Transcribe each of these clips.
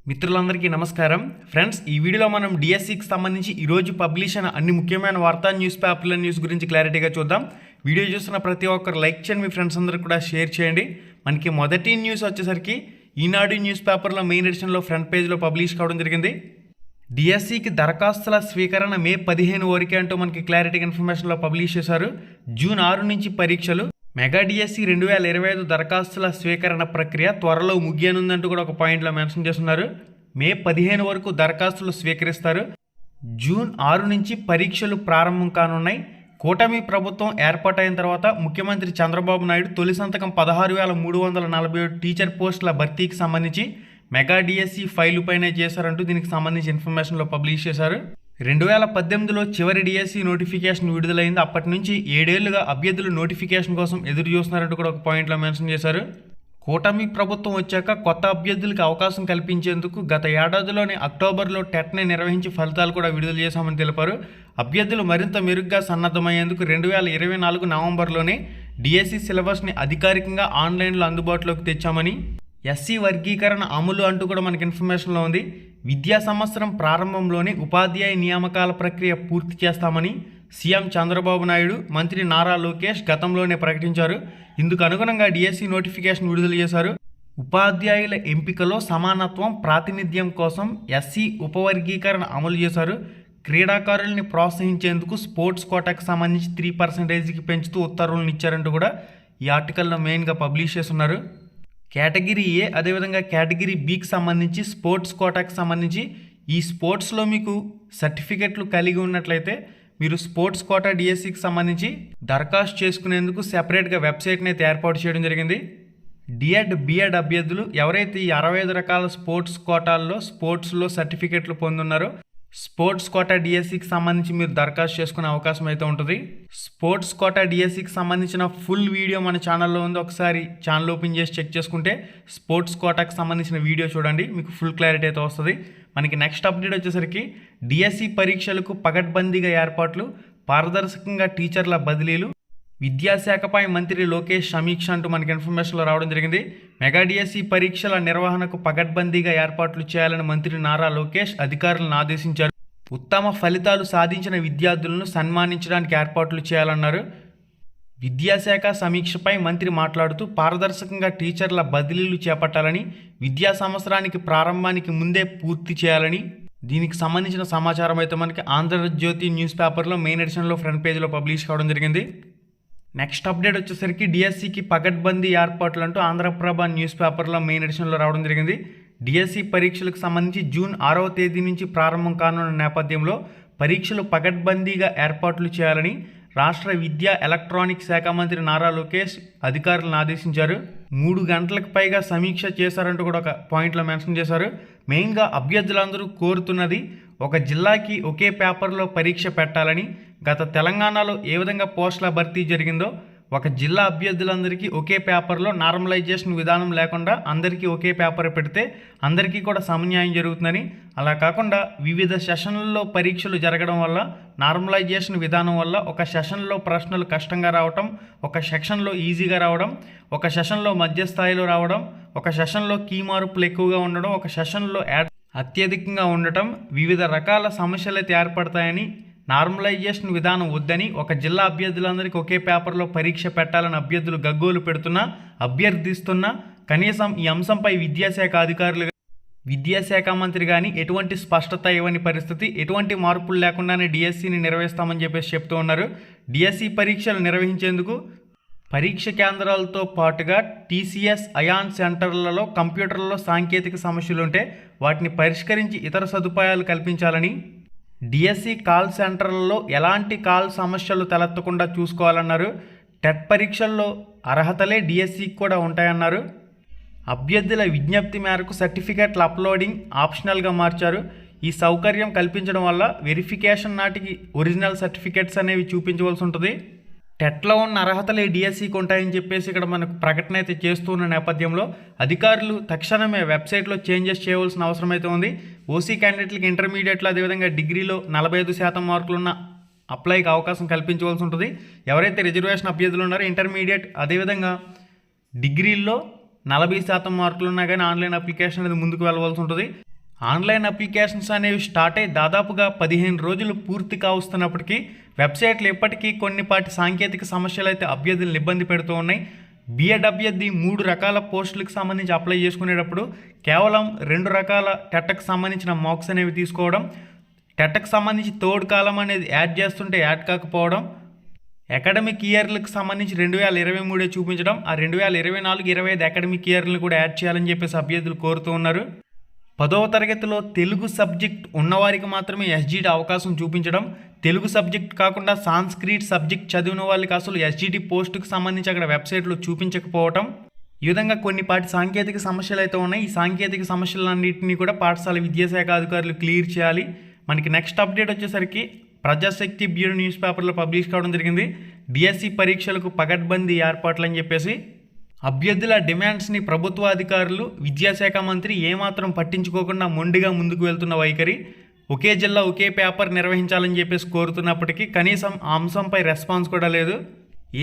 మిత్రులందరికీ నమస్కారం ఫ్రెండ్స్, ఈ వీడియోలో మనం డిఎస్సికి సంబంధించి ఈరోజు పబ్లిష్ అయిన అన్ని ముఖ్యమైన వార్తా న్యూస్ పేపర్ల న్యూస్ గురించి క్లారిటీగా చూద్దాం. వీడియో చూస్తున్న ప్రతి ఒక్కరు లైక్ చేయండి, మీ ఫ్రెండ్స్ అందరికి కూడా షేర్ చేయండి. మనకి మొదటి న్యూస్ వచ్చేసరికి ఈనాడు న్యూస్ పేపర్లో మెయిన్ ఎడిషన్లో ఫ్రంట్ పేజ్లో పబ్లిష్ కావడం జరిగింది. డిఎస్సికి దరఖాస్తుల స్వీకరణ మే 15 వరకే అంటూ మనకి క్లారిటీ ఇన్ఫర్మేషన్లో పబ్లిష్ చేశారు. జూన్ 6 నుంచి పరీక్షలు. మెగా డిఎస్సి 2025 దరఖాస్తుల స్వీకరణ ప్రక్రియ త్వరలో ముగియనుందంటూ కూడా ఒక పాయింట్లో మెన్షన్ చేస్తున్నారు. మే 15 వరకు దరఖాస్తులు స్వీకరిస్తారు. జూన్ 6 నుంచి పరీక్షలు ప్రారంభం కానున్నాయి. కూటమి ప్రభుత్వం ఏర్పాటైన తర్వాత ముఖ్యమంత్రి చంద్రబాబు నాయుడు తొలి సంతకం 16,347 టీచర్ పోస్టుల భర్తీకి సంబంధించి మెగా డిఎస్సి ఫైలు పైనే చేశారంటూ దీనికి సంబంధించి ఇన్ఫర్మేషన్లో పబ్లిష్ చేశారు. 2018లో చివరి డిఎస్సి నోటిఫికేషన్ విడుదలైంది. అప్పటి నుంచి 7 ఏళ్లుగా అభ్యర్థులు నోటిఫికేషన్ కోసం ఎదురు చూస్తున్నారంటూ కూడా ఒక పాయింట్లో మెన్షన్ చేశారు. కూటమి ప్రభుత్వం వచ్చాక కొత్త అభ్యర్థులకు అవకాశం కల్పించేందుకు గత ఏడాదిలోని అక్టోబర్లో టెట్ని నిర్వహించి ఫలితాలు కూడా విడుదల చేశామని తెలిపారు. అభ్యర్థులు మరింత మెరుగ్గా సన్నద్ధమయ్యేందుకు 2024 నవంబర్లోనే డిఎస్సి సిలబస్ని అధికారికంగా ఆన్లైన్లో అందుబాటులోకి తెచ్చామని, ఎస్సీ వర్గీకరణ అమలు అంటూ కూడా మనకి ఇన్ఫర్మేషన్లో ఉంది. విద్యా సంవత్సరం ప్రారంభంలోనే ఉపాధ్యాయ నియామకాల ప్రక్రియ పూర్తి చేస్తామని సీఎం చంద్రబాబు నాయుడు, మంత్రి నారా లోకేష్ గతంలోనే ప్రకటించారు. ఇందుకు అనుగుణంగా డిఎస్సి నోటిఫికేషన్ విడుదల చేశారు. ఉపాధ్యాయుల ఎంపికలో సమానత్వం, ప్రాతినిధ్యం కోసం ఎస్సీ ఉపవర్గీకరణ అమలు చేశారు. క్రీడాకారుల్ని ప్రోత్సహించేందుకు స్పోర్ట్స్ కోటాకు సంబంధించి 3% పెంచుతూ ఉత్తర్వులను ఇచ్చారంటూ కూడా ఈ ఆర్టికల్లో మెయిన్గా పబ్లిష్ చేస్తున్నారు. కేటగిరీ ఏ అదేవిధంగా కేటగిరీ బికి సంబంధించి స్పోర్ట్స్ కోటాకి సంబంధించి ఈ స్పోర్ట్స్లో మీకు సర్టిఫికెట్లు కలిగి ఉన్నట్లయితే మీరు స్పోర్ట్స్ కోటా డిఎస్సికి సంబంధించి దరఖాస్తు చేసుకునేందుకు సెపరేట్గా వెబ్సైట్ని అయితే ఏర్పాటు చేయడం జరిగింది. డిఎడ్ బిఎడ్ అభ్యర్థులు ఎవరైతే ఈ 65 రకాల స్పోర్ట్స్ కోటాల్లో స్పోర్ట్స్లో సర్టిఫికెట్లు పొందున్నారో స్పోర్ట్స్ కోటా డిఎస్సికి సంబంధించి మీరు దరఖాస్తు చేసుకునే అవకాశం అయితే ఉంటుంది. స్పోర్ట్స్ కోటా డిఎస్సికి సంబంధించిన ఫుల్ వీడియో మన ఛానల్లో ఉంది. ఒకసారి ఛానల్ ఓపెన్ చేసి చెక్ చేసుకుంటే స్పోర్ట్స్ కోటాకి సంబంధించిన వీడియో చూడండి, మీకు ఫుల్ క్లారిటీ అయితే వస్తుంది. మనకి నెక్స్ట్ అప్డేట్ వచ్చేసరికి డిఎస్సి పరీక్షలకు పగడ్బందీగా ఏర్పాట్లు, పారదర్శకంగా టీచర్ల బదిలీలు, విద్యాశాఖపై మంత్రి లోకేష్ సమీక్ష అంటూ మనకి ఇన్ఫర్మేషన్లో రావడం జరిగింది. మెగా డిఎస్సి పరీక్షల నిర్వహణకు పగడ్బందీగా ఏర్పాట్లు చేయాలని మంత్రి నారా లోకేష్ అధికారులను ఆదేశించారు. ఉత్తమ ఫలితాలు సాధించిన విద్యార్థులను సన్మానించడానికి ఏర్పాట్లు చేయాలన్నారు. విద్యాశాఖ సమీక్షపై మంత్రి మాట్లాడుతూ పారదర్శకంగా టీచర్ల బదిలీలు చేపట్టాలని, విద్యా సంవత్సరానికి ప్రారంభానికి ముందే పూర్తి చేయాలని, దీనికి సంబంధించిన సమాచారం అయితే మనకి ఆంధ్రజ్యోతి న్యూస్ పేపర్లో మెయిన్ ఎడిషన్లో ఫ్రంట్ పేజ్లో పబ్లిష్ కావడం జరిగింది. నెక్స్ట్ అప్డేట్ వచ్చేసరికి డిఎస్సికి పగడ్బందీ ఏర్పాట్లు అంటూ ఆంధ్రప్రభ న్యూస్ పేపర్లో మెయిన్ ఎడిషన్లో రావడం జరిగింది. డిఎస్సి పరీక్షలకు సంబంధించి జూన్ 6వ తేదీ నుంచి ప్రారంభం కానున్న నేపథ్యంలో పరీక్షలు పగడ్బందీగా ఏర్పాట్లు చేయాలని రాష్ట్ర విద్యా ఎలక్ట్రానిక్స్ శాఖ మంత్రి నారా లోకేష్ అధికారులను ఆదేశించారు. 3 గంటలకు పైగా సమీక్ష చేశారంటూ కూడా ఒక పాయింట్లో మెన్షన్ చేశారు. మెయిన్గా అభ్యర్థులందరూ కోరుతున్నది ఒక జిల్లాకి ఒకే పేపర్లో పరీక్ష పెట్టాలని. గత తెలంగాణలో ఏ విధంగా పోస్టుల భర్తీ జరిగిందో ఒక జిల్లా అభ్యర్థులందరికీ ఒకే పేపర్లో నార్మలైజేషన్ విధానం లేకుండా అందరికీ ఒకే పేపర్ పెడితే అందరికీ కూడా సమన్యాయం జరుగుతుందని, అలా కాకుండా వివిధ సెషన్లలో పరీక్షలు జరగడం వల్ల నార్మలైజేషన్ విధానం వల్ల ఒక సెషన్లో ప్రశ్నలు కష్టంగా రావడం, ఒక సెక్షన్లో ఈజీగా రావడం, ఒక సెషన్లో మధ్య స్థాయిలో రావడం, ఒక సెషన్లో కీ మార్పులు ఎక్కువగా ఉండడం, ఒక సెషన్లో అత్యధికంగా ఉండటం, వివిధ రకాల సమస్యలు అయితే ఏర్పడతాయని, నార్మలైజేషన్ విధానం వద్దని, ఒక జిల్లా అభ్యర్థులందరికీ ఒకే పేపర్లో పరీక్ష పెట్టాలని అభ్యర్థులు గగ్గోలు అభ్యర్థిస్తున్నా కనీసం ఈ అంశంపై విద్యాశాఖ మంత్రి కానీ ఎటువంటి స్పష్టత ఇవ్వని పరిస్థితి, ఎటువంటి మార్పులు లేకుండానే డిఎస్సిని నిర్వహిస్తామని చెప్పేసి చెప్తూ ఉన్నారు. డిఎస్సి పరీక్షలు నిర్వహించేందుకు పరీక్ష కేంద్రాలతో పాటుగా టీసీఎస్ అయాన్ సెంటర్లలో కంప్యూటర్లలో సాంకేతిక సమస్యలుంటే వాటిని పరిష్కరించి ఇతర సదుపాయాలు కల్పించాలని, డిఎస్సి కాల్ సెంటర్లలో ఎలాంటి కాల్ సమస్యలు తలెత్తకుండా చూసుకోవాలన్నారు. టెట్ పరీక్షల్లో అర్హతలే డిఎస్సికి కూడా ఉంటాయన్నారు. అభ్యర్థుల విజ్ఞప్తి మేరకు సర్టిఫికెట్ల అప్లోడింగ్ ఆప్షనల్గా మార్చారు. ఈ సౌకర్యం కల్పించడం వల్ల వెరిఫికేషన్ నాటికి ఒరిజినల్ సర్టిఫికెట్స్ అనేవి చూపించవలసి ఉంటుంది. టెట్లో ఉన్న అర్హతలే డిఎస్సికి ఉంటాయని చెప్పేసి ఇక్కడ మనకు ప్రకటన అయితే చేస్తున్న నేపథ్యంలో అధికారులు తక్షణమే వెబ్సైట్లో చేంజెస్ చేయవలసిన అవసరం అయితే ఉంది. ఓసీ క్యాండిడేట్లకి ఇంటర్మీడియట్లో అదేవిధంగా డిగ్రీలో 45% మార్కులున్న అప్లైకి అవకాశం కల్పించవలసి ఉంటుంది. ఎవరైతే రిజర్వేషన్ అభ్యర్థులు ఉన్నారో ఇంటర్మీడియట్ అదేవిధంగా డిగ్రీల్లో 40% మార్కులు ఉన్నా కానీ ఆన్లైన్ అప్లికేషన్ అనేది ముందుకు వెళ్ళవలసి ఉంటుంది. ఆన్లైన్ అప్లికేషన్స్ అనేవి స్టార్ట్ అయ్యి దాదాపుగా 15 రోజులు పూర్తి కావస్తున్నప్పటికీ వెబ్సైట్లు ఇప్పటికీ కొన్నిపాటి సాంకేతిక సమస్యలు అయితే అభ్యర్థులను ఇబ్బంది పెడుతూ ఉన్నాయి. బీఎడ్ అభ్యర్థి 3 రకాల పోస్టులకు సంబంధించి అప్లై చేసుకునేటప్పుడు కేవలం 2 రకాల టెట్కి సంబంధించిన మార్క్స్ అనేవి తీసుకోవడం, టెట్కి సంబంధించి థర్డ్ కాలం అనేది యాడ్ చేస్తుంటే యాడ్ కాకపోవడం, అకాడమిక్ ఇయర్లకు సంబంధించి 2023 చూపించడం, ఆ 2024-25 అకాడమిక్ ఇయర్లను కూడా యాడ్ చేయాలని చెప్పేసి అభ్యర్థులు కోరుతూ ఉన్నారు. 10వ తరగతిలో తెలుగు సబ్జెక్ట్ ఉన్నవారికి మాత్రమే ఎస్జిటి అవకాశం చూపించడం, తెలుగు సబ్జెక్ట్ కాకుండా సాంస్క్రిట్ సబ్జెక్ట్ చదివిన వాళ్ళకి అసలు ఎస్జిటి పోస్టుకు సంబంధించి అక్కడ వెబ్సైట్లో చూపించకపోవటం, ఈ విధంగా కొన్నిపాటి సాంకేతిక సమస్యలు అయితే ఉన్నాయి. ఈ సాంకేతిక సమస్యలన్నింటినీ కూడా పాఠశాల విద్యాశాఖ అధికారులు క్లియర్ చేయాలి. మనకి నెక్స్ట్ అప్డేట్ వచ్చేసరికి ప్రజాశక్తి బ్యూరో న్యూస్ పేపర్లో పబ్లిష్ కావడం జరిగింది. డిఎస్సి పరీక్షలకు పగడ్బందీ ఏర్పాట్లు అని చెప్పేసి అభ్యర్థుల డిమాండ్స్ని ప్రభుత్వ అధికారులు, విద్యాశాఖ మంత్రి ఏమాత్రం పట్టించుకోకుండా మొండిగా ముందుకు వెళ్తున్న వైఖరి, ఒకే జిల్లా ఒకే పేపర్ నిర్వహించాలని చెప్పేసి కోరుతున్నప్పటికీ కనీసం ఆ అంశంపై రెస్పాన్స్ కూడా లేదు.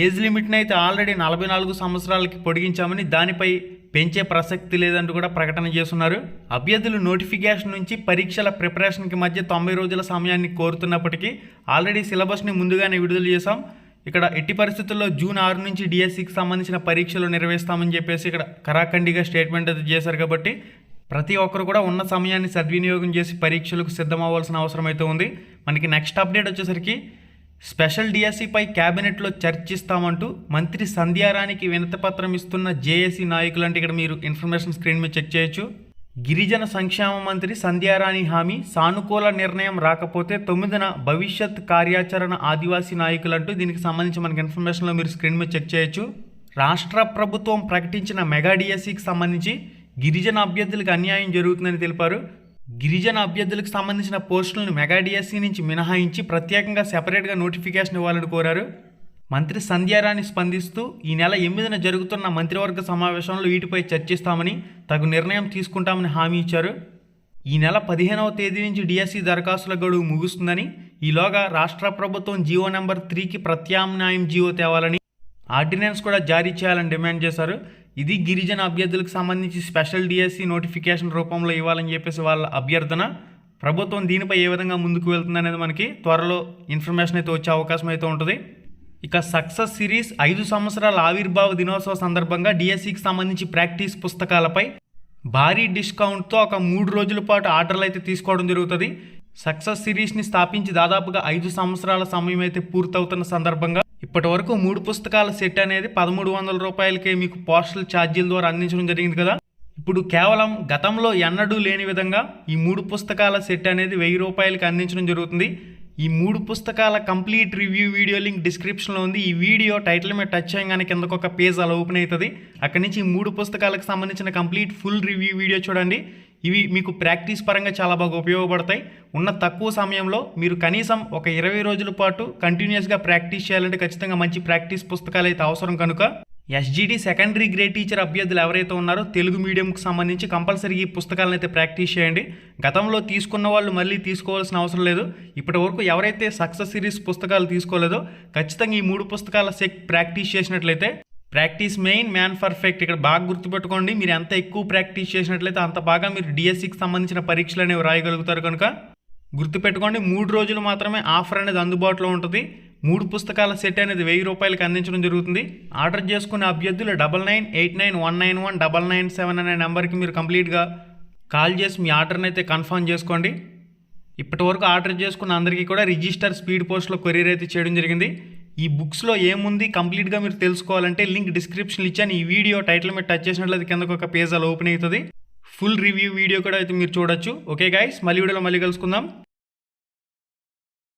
ఏజ్ లిమిట్ని అయితే ఆల్రెడీ 44 సంవత్సరాలకి పొడిగించామని, దానిపై పెంచే ప్రసక్తి లేదంటూ కూడా ప్రకటన చేస్తున్నారు. అభ్యర్థులు నోటిఫికేషన్ నుంచి పరీక్షల ప్రిపరేషన్కి మధ్య 90 రోజుల సమయాన్ని కోరుతున్నప్పటికీ ఆల్రెడీ సిలబస్ని ముందుగానే విడుదల చేశాం. ఇక్కడ ఎట్టి పరిస్థితుల్లో జూన్ 6 నుంచి డిఎస్సికి సంబంధించిన పరీక్షలు నిర్వహిస్తామని చెప్పేసి ఇక్కడ కరాఖండిగా స్టేట్మెంట్ అయితే చేశారు. కాబట్టి ప్రతి ఒక్కరు కూడా ఉన్న సమయాన్ని సద్వినియోగం చేసి పరీక్షలకు సిద్ధమవ్వాల్సిన అవసరం అయితే ఉంది. మనకి నెక్స్ట్ అప్డేట్ వచ్చేసరికి స్పెషల్ డిఎస్సిపై క్యాబినెట్లో చర్చిస్తామంటూ మంత్రి సంధ్యారాణికి వినతిపత్రం ఇస్తున్న జేఏసీ నాయకులు. అంటే ఇక్కడ మీరు ఇన్ఫర్మేషన్ స్క్రీన్ మీద చెక్ చేయొచ్చు. గిరిజన సంక్షేమ మంత్రి సంధ్యారాణి హామీ, సానుకూల నిర్ణయం రాకపోతే 9న భవిష్యత్ కార్యాచరణ ఆదివాసీ నాయకులు అంటూ దీనికి సంబంధించి మనకి ఇన్ఫర్మేషన్లో మీరు స్క్రీన్ మీద చెక్ చేయొచ్చు. రాష్ట్ర ప్రభుత్వం ప్రకటించిన మెగా డిఎస్సికి సంబంధించి గిరిజన అభ్యర్థులకు అన్యాయం జరుగుతుందని తెలిపారు. గిరిజన అభ్యర్థులకు సంబంధించిన పోస్టులను మెగా డిఎస్సి నుంచి మినహాయించి ప్రత్యేకంగా సెపరేట్గా నోటిఫికేషన్ ఇవ్వాలని కోరారు. మంత్రి సంధ్యారాణి స్పందిస్తూ ఈ నెల 8న జరుగుతున్న మంత్రివర్గ సమావేశంలో వీటిపై చర్చిస్తామని, తగు నిర్ణయం తీసుకుంటామని హామీ ఇచ్చారు. ఈ నెల 15వ తేదీ నుంచి డిఎస్సి దరఖాస్తుల గడువు ముగుస్తుందని, ఈలోగా రాష్ట్ర ప్రభుత్వం జీవో నెంబర్ 3కి ప్రత్యామ్నాయం జీవో తేవాలని, ఆర్డినెన్స్ కూడా జారీ చేయాలని డిమాండ్ చేశారు. ఇది గిరిజన అభ్యర్థులకు సంబంధించి స్పెషల్ డిఎస్సి నోటిఫికేషన్ రూపంలో ఇవ్వాలని చెప్పేసి వాళ్ళ అభ్యర్థన. ప్రభుత్వం దీనిపై ఏ విధంగా ముందుకు వెళ్తుందనేది మనకి త్వరలో ఇన్ఫర్మేషన్ అయితే వచ్చే అవకాశం అయితే ఉంటుంది. ఇక సక్సెస్ సిరీస్ 5 సంవత్సరాల ఆవిర్భావ దినోత్సవ సందర్భంగా డిఎస్సికి సంబంధించి ప్రాక్టీస్ పుస్తకాలపై భారీ డిస్కౌంట్తో ఒక 3 రోజుల పాటు ఆర్డర్లు అయితే తీసుకోవడం జరుగుతుంది. సక్సెస్ సిరీస్ని స్థాపించి దాదాపుగా 5 సంవత్సరాల సమయం అయితే పూర్తవుతున్న సందర్భంగా ఇప్పటి వరకు 3 పుస్తకాల సెట్ అనేది 1300 రూపాయలకే మీకు పోస్టల్ ఛార్జీల ద్వారా అందించడం జరిగింది కదా. ఇప్పుడు కేవలం గతంలో ఎన్నడూ లేని విధంగా ఈ 3 పుస్తకాల సెట్ అనేది 1000 రూపాయలకి అందించడం జరుగుతుంది. ఈ 3 పుస్తకాల కంప్లీట్ రివ్యూ వీడియో లింక్ డిస్క్రిప్షన్లో ఉంది. ఈ వీడియో టైటిల్ మీద టచ్ చేయగానే కిందకు ఒక పేజ్ అలా ఓపెన్ అవుతుంది. అక్కడి నుంచి ఈ 3 పుస్తకాలకు సంబంధించిన కంప్లీట్ ఫుల్ రివ్యూ వీడియో చూడండి. ఇవి మీకు ప్రాక్టీస్ పరంగా చాలా బాగా ఉపయోగపడతాయి. ఉన్న తక్కువ సమయంలో మీరు కనీసం ఒక 20 రోజుల పాటు కంటిన్యూస్గా ప్రాక్టీస్ చేయాలంటే ఖచ్చితంగా మంచి ప్రాక్టీస్ పుస్తకాలు అయితే అవసరం. కనుక ఎస్జిటి సెకండరీ గ్రేడ్ టీచర్ అభ్యర్థులు ఎవరైతే ఉన్నారో తెలుగు మీడియంకి సంబంధించి కంపల్సరీ ఈ పుస్తకాలను అయితే ప్రాక్టీస్ చేయండి. గతంలో తీసుకున్న వాళ్ళు మళ్ళీ తీసుకోవాల్సిన అవసరం లేదు. ఇప్పటి వరకు ఎవరైతే సక్సెస్ సిరీస్ పుస్తకాలు తీసుకోలేదో ఖచ్చితంగా ఈ 3 పుస్తకాల సెట్ ప్రాక్టీస్ చేసినట్లయితే ప్రాక్టీస్ మెయిన్, మ్యాన్ పర్ఫెక్ట్. ఇక్కడ బాగా గుర్తుపెట్టుకోండి. మీరు ఎంత ఎక్కువ ప్రాక్టీస్ చేసినట్లయితే అంత బాగా మీరు డిఎస్సికి సంబంధించిన పరీక్షలు అనేవి రాయగలుగుతారు. కనుక గుర్తుపెట్టుకోండి, 3 రోజులు మాత్రమే ఆఫర్ అనేది అందుబాటులో ఉంటుంది. 3 పుస్తకాల సెట్ అనేది 1000 రూపాయలకి అందించడం జరుగుతుంది. ఆర్డర్ చేసుకునే అభ్యర్థులు 9989191997 అనే నెంబర్కి మీరు కంప్లీట్గా కాల్ చేసి మీ ఆర్డర్ని అయితే కన్ఫర్మ్ చేసుకోండి. ఇప్పటి వరకు ఆర్డర్ చేసుకున్న అందరికీ కూడా రిజిస్టర్ స్పీడ్ పోస్ట్లో కొరియర్ అయితే చేయడం జరిగింది. ఈ బుక్స్లో ఏముంది కంప్లీట్గా మీరు తెలుసుకోవాలంటే లింక్ డిస్క్రిప్షన్లో ఇచ్చాను. ఈ వీడియో టైటిల్ మీద టచ్ చేసినట్లయితే కిందకు ఒక పేజ్ అలా ఓపెన్ అవుతుంది. ఫుల్ రివ్యూ వీడియో కూడా అయితే మీరు చూడొచ్చు. ఓకే గైస్, మళ్ళీ వీడియోలో మళ్ళీ కలుసుకుందాం.